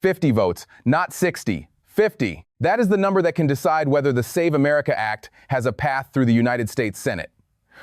50 votes, not 60. 50. That is the number that can decide whether the Save America Act has a path through the United States Senate.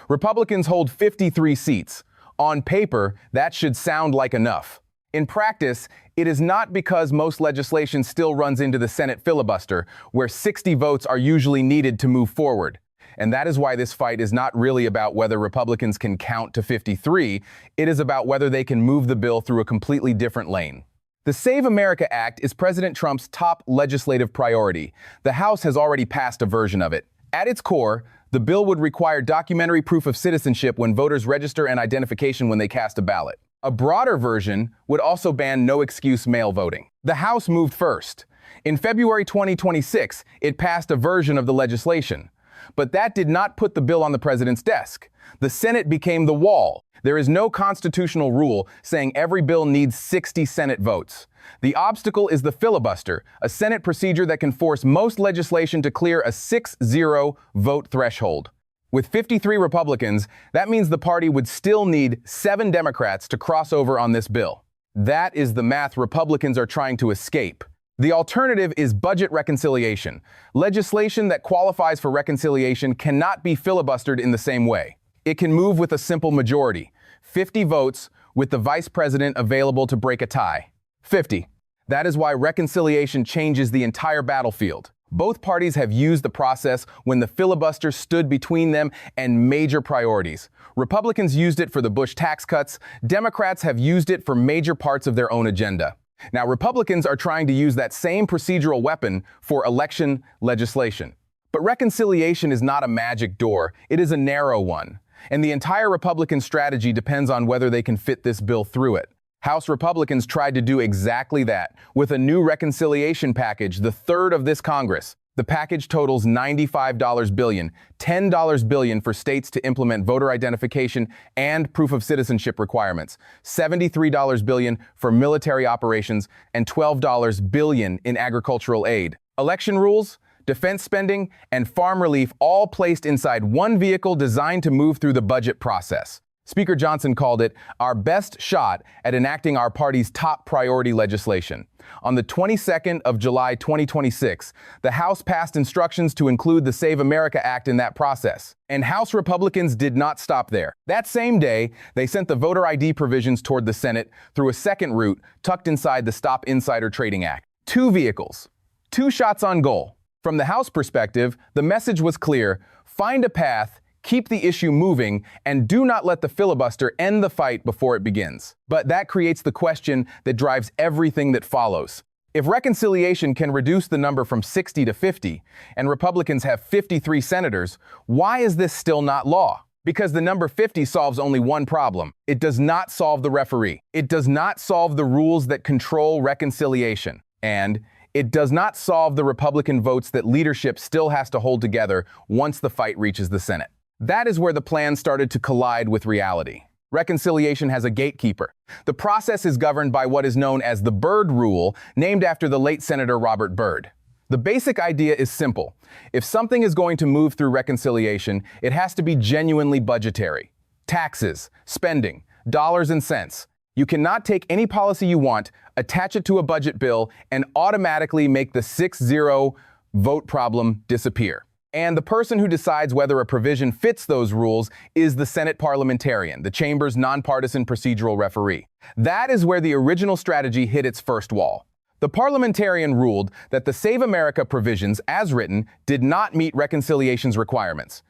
Republicans hold 53 seats. On paper, that should sound like enough. In practice, it is not, because most legislation still runs into the Senate filibuster, where 60 votes are usually needed to move forward. And that is why this fight is not really about whether Republicans can count to 53, it is about whether they can move the bill through a completely different lane. The Save America Act is President Trump's top legislative priority. The House has already passed a version of it. At its core, the bill would require documentary proof of citizenship when voters register and identification when they cast a ballot. A broader version would also ban no-excuse mail voting. The House moved first. In February 2026, it passed a version of the legislation. But that did not put the bill on the president's desk. The Senate became the wall. There is no constitutional rule saying every bill needs 60 Senate votes. The obstacle is the filibuster, a Senate procedure that can force most legislation to clear a 6-0 vote threshold. With 53 Republicans, that means the party would still need 7 Democrats to cross over on this bill. That is the math Republicans are trying to escape. The alternative is budget reconciliation. Legislation that qualifies for reconciliation cannot be filibustered in the same way. It can move with a simple majority, 50 votes, with the vice president available to break a tie. 50. That is why reconciliation changes the entire battlefield. Both parties have used the process when the filibuster stood between them and major priorities. Republicans used it for the Bush tax cuts. Democrats have used it for major parts of their own agenda. Now, Republicans are trying to use that same procedural weapon for election legislation. But reconciliation is not a magic door, it is a narrow one. And the entire Republican strategy depends on whether they can fit this bill through it. House Republicans tried to do exactly that with a new reconciliation package, the third of this Congress. The package totals $95 billion, $10 billion for states to implement voter identification and proof of citizenship requirements, $73 billion for military operations, and $12 billion in agricultural aid. Election rules, defense spending, and farm relief all placed inside one vehicle designed to move through the budget process. Speaker Johnson called it our best shot at enacting our party's top priority legislation. On the 22nd of July 2026, the House passed instructions to include the Save America Act in that process. And House Republicans did not stop there. That same day, they sent the voter ID provisions toward the Senate through a second route tucked inside the Stop Insider Trading Act. 2 vehicles, 2 shots on goal. From the House perspective, the message was clear: find a path, keep the issue moving, and do not let the filibuster end the fight before it begins. But that creates the question that drives everything that follows. If reconciliation can reduce the number from 60 to 50, and Republicans have 53 senators, why is this still not law? Because the number 50 solves only one problem. It does not solve the referee. It does not solve the rules that control reconciliation. And it does not solve the Republican votes that leadership still has to hold together once the fight reaches the Senate. That is where the plan started to collide with reality. Reconciliation has a gatekeeper. The process is governed by what is known as the Byrd Rule, named after the late Senator Robert Byrd. The basic idea is simple. If something is going to move through reconciliation, it has to be genuinely budgetary. Taxes, spending, dollars and cents. You cannot take any policy you want, attach it to a budget bill, and automatically make the 6-0 vote problem disappear. And the person who decides whether a provision fits those rules is the Senate parliamentarian, the chamber's nonpartisan procedural referee. That is where the original strategy hit its first wall. The parliamentarian ruled that the Save America provisions, as written, did not meet reconciliation's requirements.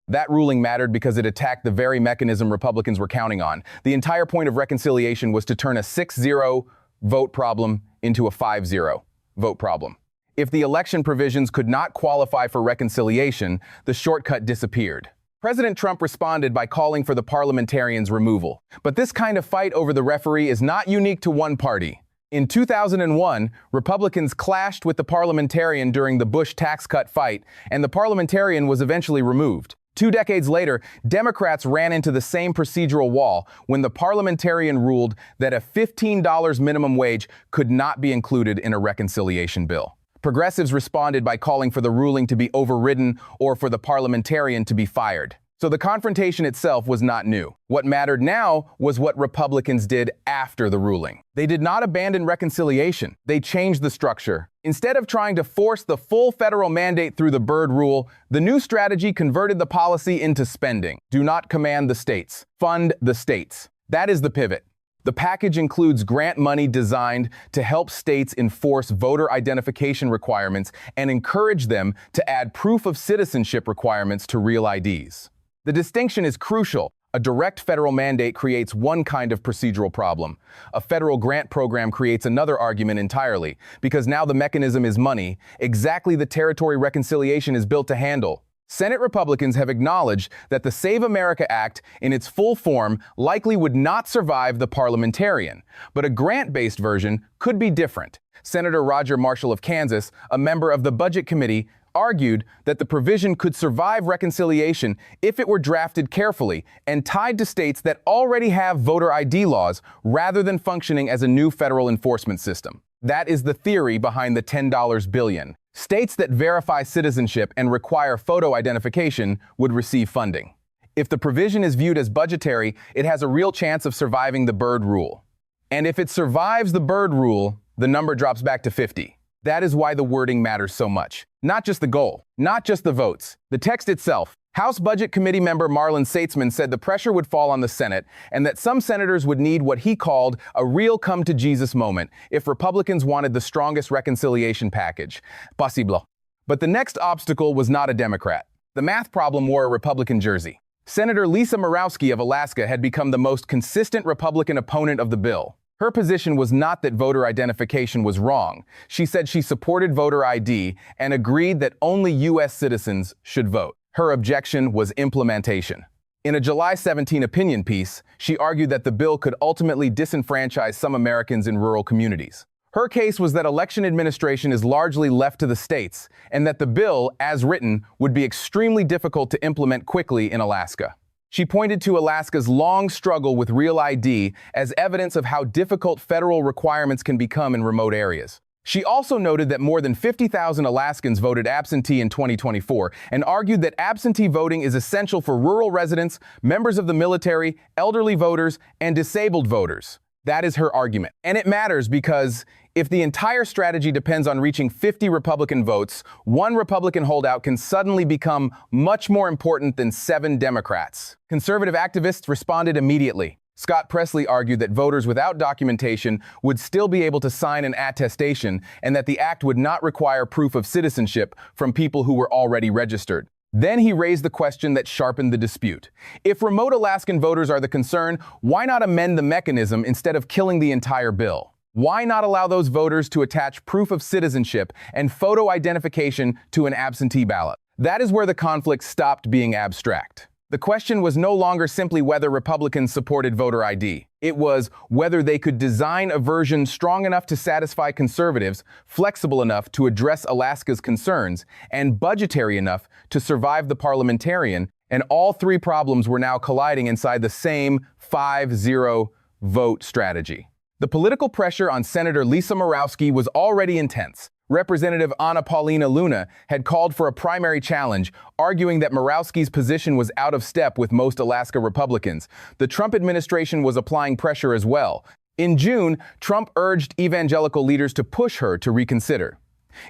That ruling mattered because it attacked the very mechanism Republicans were counting on. The entire point of reconciliation was to turn a 6-0 vote problem into a 5-0 vote problem. If the election provisions could not qualify for reconciliation, the shortcut disappeared. President Trump responded by calling for the parliamentarians' removal. But this kind of fight over the referee is not unique to one party. In 2001, Republicans clashed with the parliamentarian during the Bush tax cut fight, and the parliamentarian was eventually removed. 2 decades later, Democrats ran into the same procedural wall when the parliamentarian ruled that a $15 minimum wage could not be included in a reconciliation bill. Progressives responded by calling for the ruling to be overridden or for the parliamentarian to be fired. So the confrontation itself was not new. What mattered now was what Republicans did after the ruling. They did not abandon reconciliation. They changed the structure. Instead of trying to force the full federal mandate through the Byrd Rule, the new strategy converted the policy into spending. Do not command the states. Fund the states. That is the pivot. The package includes grant money designed to help states enforce voter identification requirements and encourage them to add proof of citizenship requirements to real IDs. The distinction is crucial. A direct federal mandate creates one kind of procedural problem. A federal grant program creates another argument entirely, because now the mechanism is money, exactly the territory reconciliation is built to handle. Senate Republicans have acknowledged that the Save America Act, in its full form, likely would not survive the parliamentarian, but a grant-based version could be different. Senator Roger Marshall of Kansas, a member of the Budget Committee, argued that the provision could survive reconciliation if it were drafted carefully and tied to states that already have voter ID laws rather than functioning as a new federal enforcement system. That is the theory behind the $10 billion. States that verify citizenship and require photo identification would receive funding. If the provision is viewed as budgetary, it has a real chance of surviving the Byrd Rule. And if it survives the Byrd Rule, the number drops back to 50. That is why the wording matters so much. Not just the goal, not just the votes, the text itself. House Budget Committee member Marlon Satesman said the pressure would fall on the Senate and that some senators would need what he called a real come-to-Jesus moment if Republicans wanted the strongest reconciliation package. Possible. But the next obstacle was not a Democrat. The math problem wore a Republican jersey. Senator Lisa Murkowski of Alaska had become the most consistent Republican opponent of the bill. Her position was not that voter identification was wrong. She said she supported voter ID and agreed that only U.S. citizens should vote. Her objection was implementation. In a July 17 opinion piece, she argued that the bill could ultimately disenfranchise some Americans in rural communities. Her case was that election administration is largely left to the states, and that the bill, as written, would be extremely difficult to implement quickly in Alaska. She pointed to Alaska's long struggle with real ID as evidence of how difficult federal requirements can become in remote areas. She also noted that more than 50,000 Alaskans voted absentee in 2024 and argued that absentee voting is essential for rural residents, members of the military, elderly voters, and disabled voters. That is her argument. And it matters because if the entire strategy depends on reaching 50 Republican votes, one Republican holdout can suddenly become much more important than 7 Democrats. Conservative activists responded immediately. Scott Presley argued that voters without documentation would still be able to sign an attestation and that the act would not require proof of citizenship from people who were already registered. Then he raised the question that sharpened the dispute. If remote Alaskan voters are the concern, why not amend the mechanism instead of killing the entire bill? Why not allow those voters to attach proof of citizenship and photo identification to an absentee ballot? That is where the conflict stopped being abstract. The question was no longer simply whether Republicans supported voter ID. It was whether they could design a version strong enough to satisfy conservatives, flexible enough to address Alaska's concerns, and budgetary enough to survive the parliamentarian, and all three problems were now colliding inside the same 5-0 vote strategy. The political pressure on Senator Lisa Murkowski was already intense. Representative Anna Paulina Luna had called for a primary challenge, arguing that Murkowski's position was out of step with most Alaska Republicans. The Trump administration was applying pressure as well. In June, Trump urged evangelical leaders to push her to reconsider.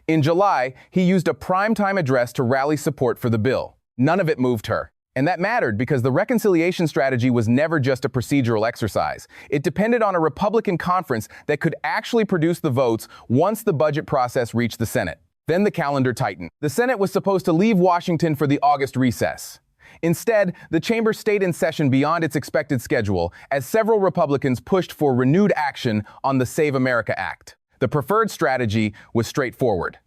In July, he used a primetime address to rally support for the bill. None of it moved her. And that mattered because the reconciliation strategy was never just a procedural exercise. It depended on a Republican conference that could actually produce the votes once the budget process reached the Senate. Then the calendar tightened. The Senate was supposed to leave Washington for the August recess. Instead, the chamber stayed in session beyond its expected schedule as several Republicans pushed for renewed action on the Save America Act. The preferred strategy was straightforward.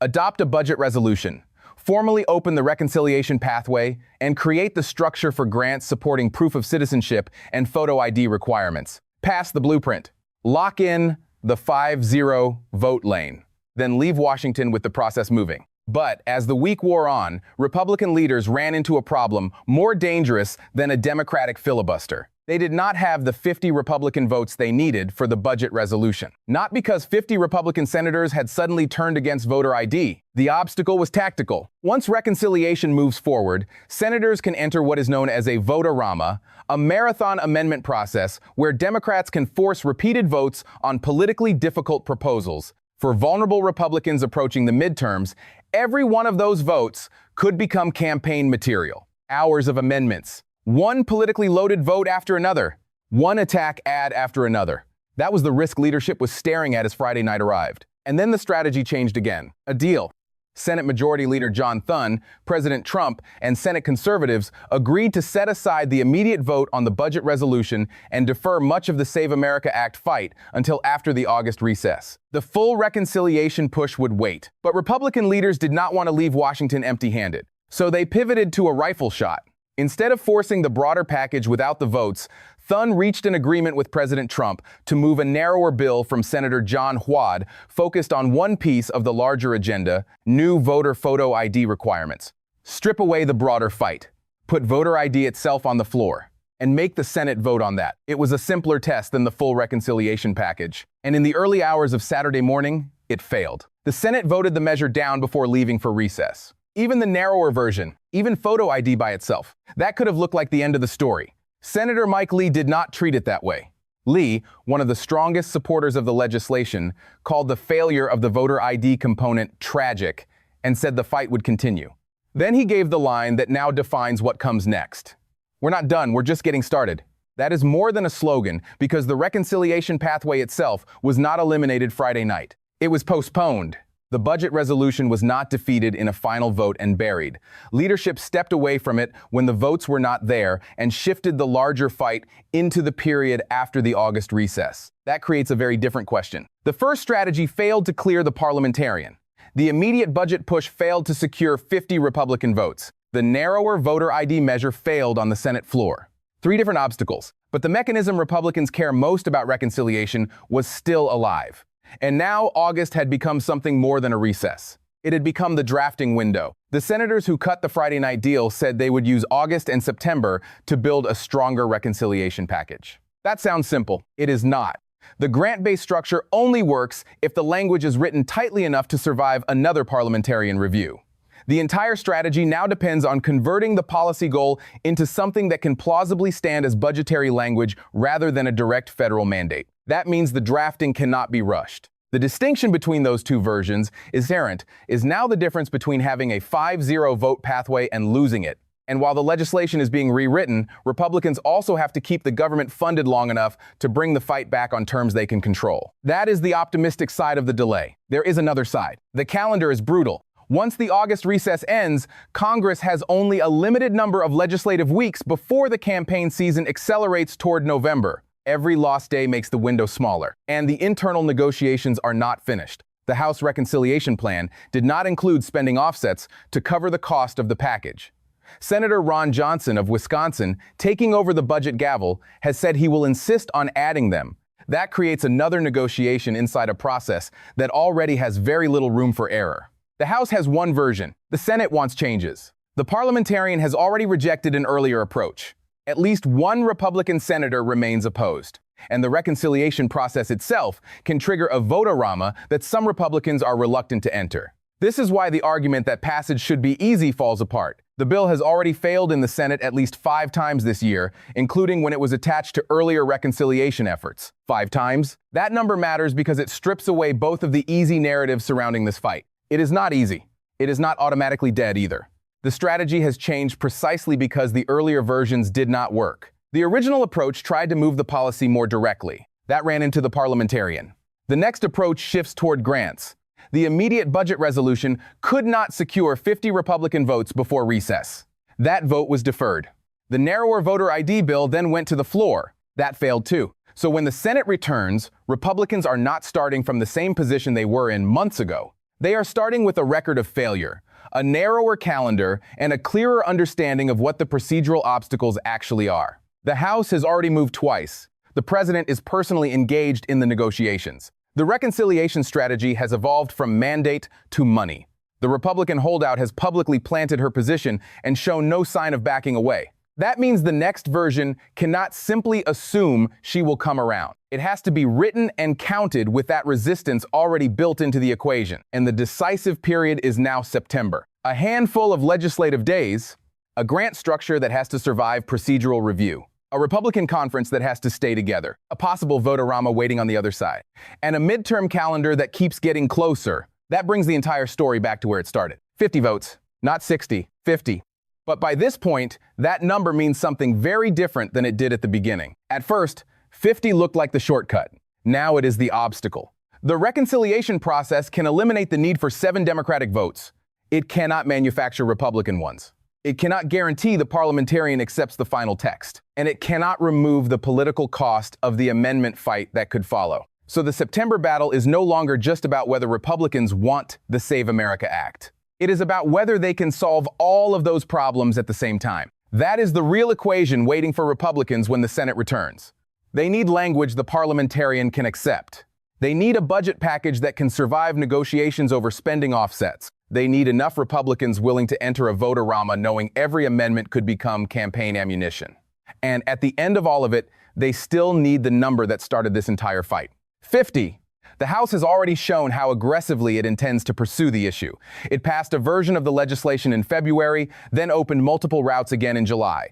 Adopt a budget resolution. Formally open the reconciliation pathway, and create the structure for grants supporting proof of citizenship and photo ID requirements. Pass the blueprint. Lock in the 5-0 vote lane. Then leave Washington with the process moving. But as the week wore on, Republican leaders ran into a problem more dangerous than a Democratic filibuster. They did not have the 50 Republican votes they needed for the budget resolution. Not because 50 Republican senators had suddenly turned against voter ID. The obstacle was tactical. Once reconciliation moves forward, senators can enter what is known as a vote-a-rama, a marathon amendment process where Democrats can force repeated votes on politically difficult proposals. For vulnerable Republicans approaching the midterms, every one of those votes could become campaign material. Hours of amendments. One politically loaded vote after another. One attack ad after another. That was the risk leadership was staring at as Friday night arrived. And then the strategy changed again. A deal. Senate Majority Leader John Thune, President Trump, and Senate conservatives agreed to set aside the immediate vote on the budget resolution and defer much of the Save America Act fight until after the August recess. The full reconciliation push would wait. But Republican leaders did not want to leave Washington empty-handed. So they pivoted to a rifle shot. Instead of forcing the broader package without the votes, Thune reached an agreement with President Trump to move a narrower bill from Senator John Hwad focused on one piece of the larger agenda, new voter photo ID requirements. Strip away the broader fight, put voter ID itself on the floor, and make the Senate vote on that. It was a simpler test than the full reconciliation package. And in the early hours of Saturday morning, it failed. The Senate voted the measure down before leaving for recess. Even the narrower version, even photo ID by itself, that could have looked like the end of the story. Senator Mike Lee did not treat it that way. Lee, one of the strongest supporters of the legislation, called the failure of the voter ID component tragic and said the fight would continue. Then he gave the line that now defines what comes next. We're not done, we're just getting started. That is more than a slogan because the reconciliation pathway itself was not eliminated Friday night. It was postponed. The budget resolution was not defeated in a final vote and buried. Leadership stepped away from it when the votes were not there and shifted the larger fight into the period after the August recess. That creates a very different question. The first strategy failed to clear the parliamentarian. The immediate budget push failed to secure 50 Republican votes. The narrower voter ID measure failed on the Senate floor. 3 different obstacles, but the mechanism Republicans care most about reconciliation was still alive. And now August had become something more than a recess. It had become the drafting window. The senators who cut the Friday night deal said they would use August and September to build a stronger reconciliation package. That sounds simple. It is not. The grant-based structure only works if the language is written tightly enough to survive another parliamentarian review. The entire strategy now depends on converting the policy goal into something that can plausibly stand as budgetary language rather than a direct federal mandate. That means the drafting cannot be rushed. The distinction between those two versions is now the difference between having a 5-0 vote pathway and losing it. And while the legislation is being rewritten, Republicans also have to keep the government funded long enough to bring the fight back on terms they can control. That is the optimistic side of the delay. There is another side. The calendar is brutal. Once the August recess ends, Congress has only a limited number of legislative weeks before the campaign season accelerates toward November. Every lost day makes the window smaller, and the internal negotiations are not finished. The House reconciliation plan did not include spending offsets to cover the cost of the package. Senator Ron Johnson of Wisconsin, taking over the budget gavel, has said he will insist on adding them. That creates another negotiation inside a process that already has very little room for error. The House has one version. The Senate wants changes. The parliamentarian has already rejected an earlier approach. At least one Republican senator remains opposed, and the reconciliation process itself can trigger a vote-a-rama that some Republicans are reluctant to enter. This is why the argument that passage should be easy falls apart. The bill has already failed in the Senate at least 5 times this year, including when it was attached to earlier reconciliation efforts. 5 times? That number matters because it strips away both of the easy narratives surrounding this fight. It is not easy. It is not automatically dead either. The strategy has changed precisely because the earlier versions did not work. The original approach tried to move the policy more directly. That ran into the parliamentarian. The next approach shifts toward grants. The immediate budget resolution could not secure 50 Republican votes before recess. That vote was deferred. The narrower voter ID bill then went to the floor. That failed too. So when the Senate returns, Republicans are not starting from the same position they were in months ago. They are starting with a record of failure, a narrower calendar, and a clearer understanding of what the procedural obstacles actually are. The House has already moved twice. The president is personally engaged in the negotiations. The reconciliation strategy has evolved from mandate to money. The Republican holdout has publicly planted her position and shown no sign of backing away. That means the next version cannot simply assume she will come around. It has to be written and counted with that resistance already built into the equation. And the decisive period is now September. A handful of legislative days, a grant structure that has to survive procedural review, a Republican conference that has to stay together, a possible vote-a-rama waiting on the other side, and a midterm calendar that keeps getting closer. That brings the entire story back to where it started. 50 votes, not 60, 50. But by this point, that number means something very different than it did at the beginning. At first, 50 looked like the shortcut. Now it is the obstacle. The reconciliation process can eliminate the need for 7 Democratic votes. It cannot manufacture Republican ones. It cannot guarantee the parliamentarian accepts the final text. And it cannot remove the political cost of the amendment fight that could follow. So the September battle is no longer just about whether Republicans want the Save America Act. It is about whether they can solve all of those problems at the same time. That is the real equation waiting for Republicans when the Senate returns. They need language the parliamentarian can accept. They need a budget package that can survive negotiations over spending offsets. They need enough Republicans willing to enter a vote-a-rama knowing every amendment could become campaign ammunition. And at the end of all of it, they still need the number that started this entire fight. 50. The House has already shown how aggressively it intends to pursue the issue. It passed a version of the legislation in February, then opened multiple routes again in July.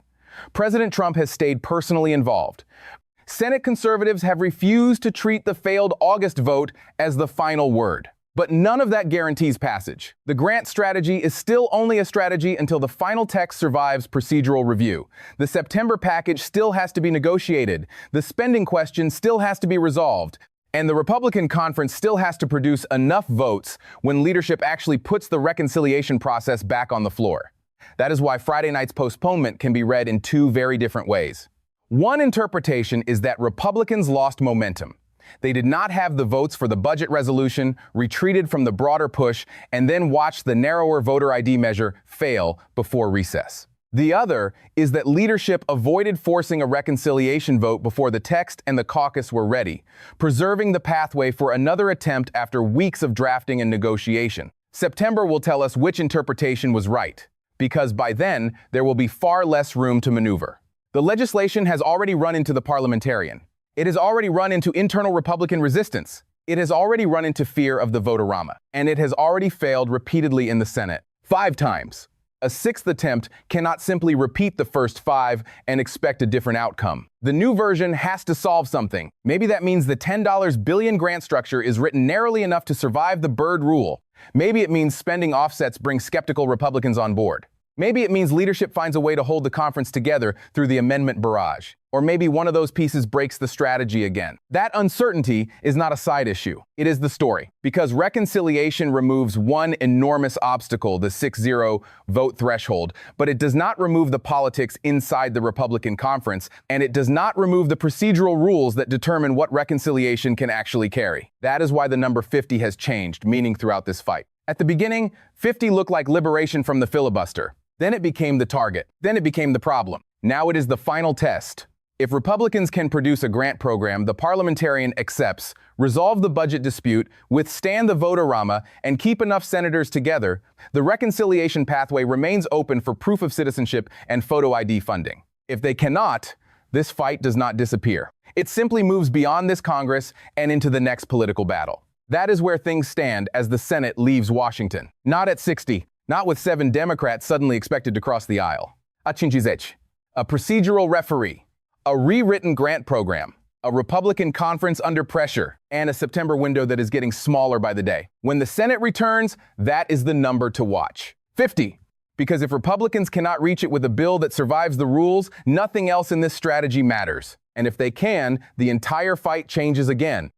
President Trump has stayed personally involved. Senate conservatives have refused to treat the failed August vote as the final word. But none of that guarantees passage. The grant strategy is still only a strategy until the final text survives procedural review. The September package still has to be negotiated. The spending question still has to be resolved. And the Republican conference still has to produce enough votes when leadership actually puts the reconciliation process back on the floor. That is why Friday night's postponement can be read in 2 very different ways. One interpretation is that Republicans lost momentum. They did not have the votes for the budget resolution, retreated from the broader push, and then watched the narrower voter ID measure fail before recess. The other is that leadership avoided forcing a reconciliation vote before the text and the caucus were ready, preserving the pathway for another attempt after weeks of drafting and negotiation. September will tell us which interpretation was right, because by then, there will be far less room to maneuver. The legislation has already run into the parliamentarian. It has already run into internal Republican resistance. It has already run into fear of the vote-a-rama. And it has already failed repeatedly in the Senate. 5 times. A 6th attempt cannot simply repeat the first 5 and expect a different outcome. The new version has to solve something. Maybe that means the $10 billion grant structure is written narrowly enough to survive the Byrd Rule. Maybe it means spending offsets bring skeptical Republicans on board. Maybe it means leadership finds a way to hold the conference together through the amendment barrage. Or maybe one of those pieces breaks the strategy again. That uncertainty is not a side issue. It is the story. Because reconciliation removes one enormous obstacle, the 6-0 vote threshold, but it does not remove the politics inside the Republican conference, and it does not remove the procedural rules that determine what reconciliation can actually carry. That is why the number 50 has changed meaning throughout this fight. At the beginning, 50 looked like liberation from the filibuster. Then it became the target. Then it became the problem. Now it is the final test. If Republicans can produce a grant program the parliamentarian accepts, resolve the budget dispute, withstand the vote-a-rama, and keep enough senators together, the reconciliation pathway remains open for proof of citizenship and photo ID funding. If they cannot, this fight does not disappear. It simply moves beyond this Congress and into the next political battle. That is where things stand as the Senate leaves Washington. Not at 60. Not with 7 Democrats suddenly expected to cross the aisle. A procedural referee, a rewritten grant program, a Republican conference under pressure, and a September window that is getting smaller by the day. When the Senate returns, that is the number to watch. 50. Because if Republicans cannot reach it with a bill that survives the rules, nothing else in this strategy matters. And if they can, the entire fight changes again.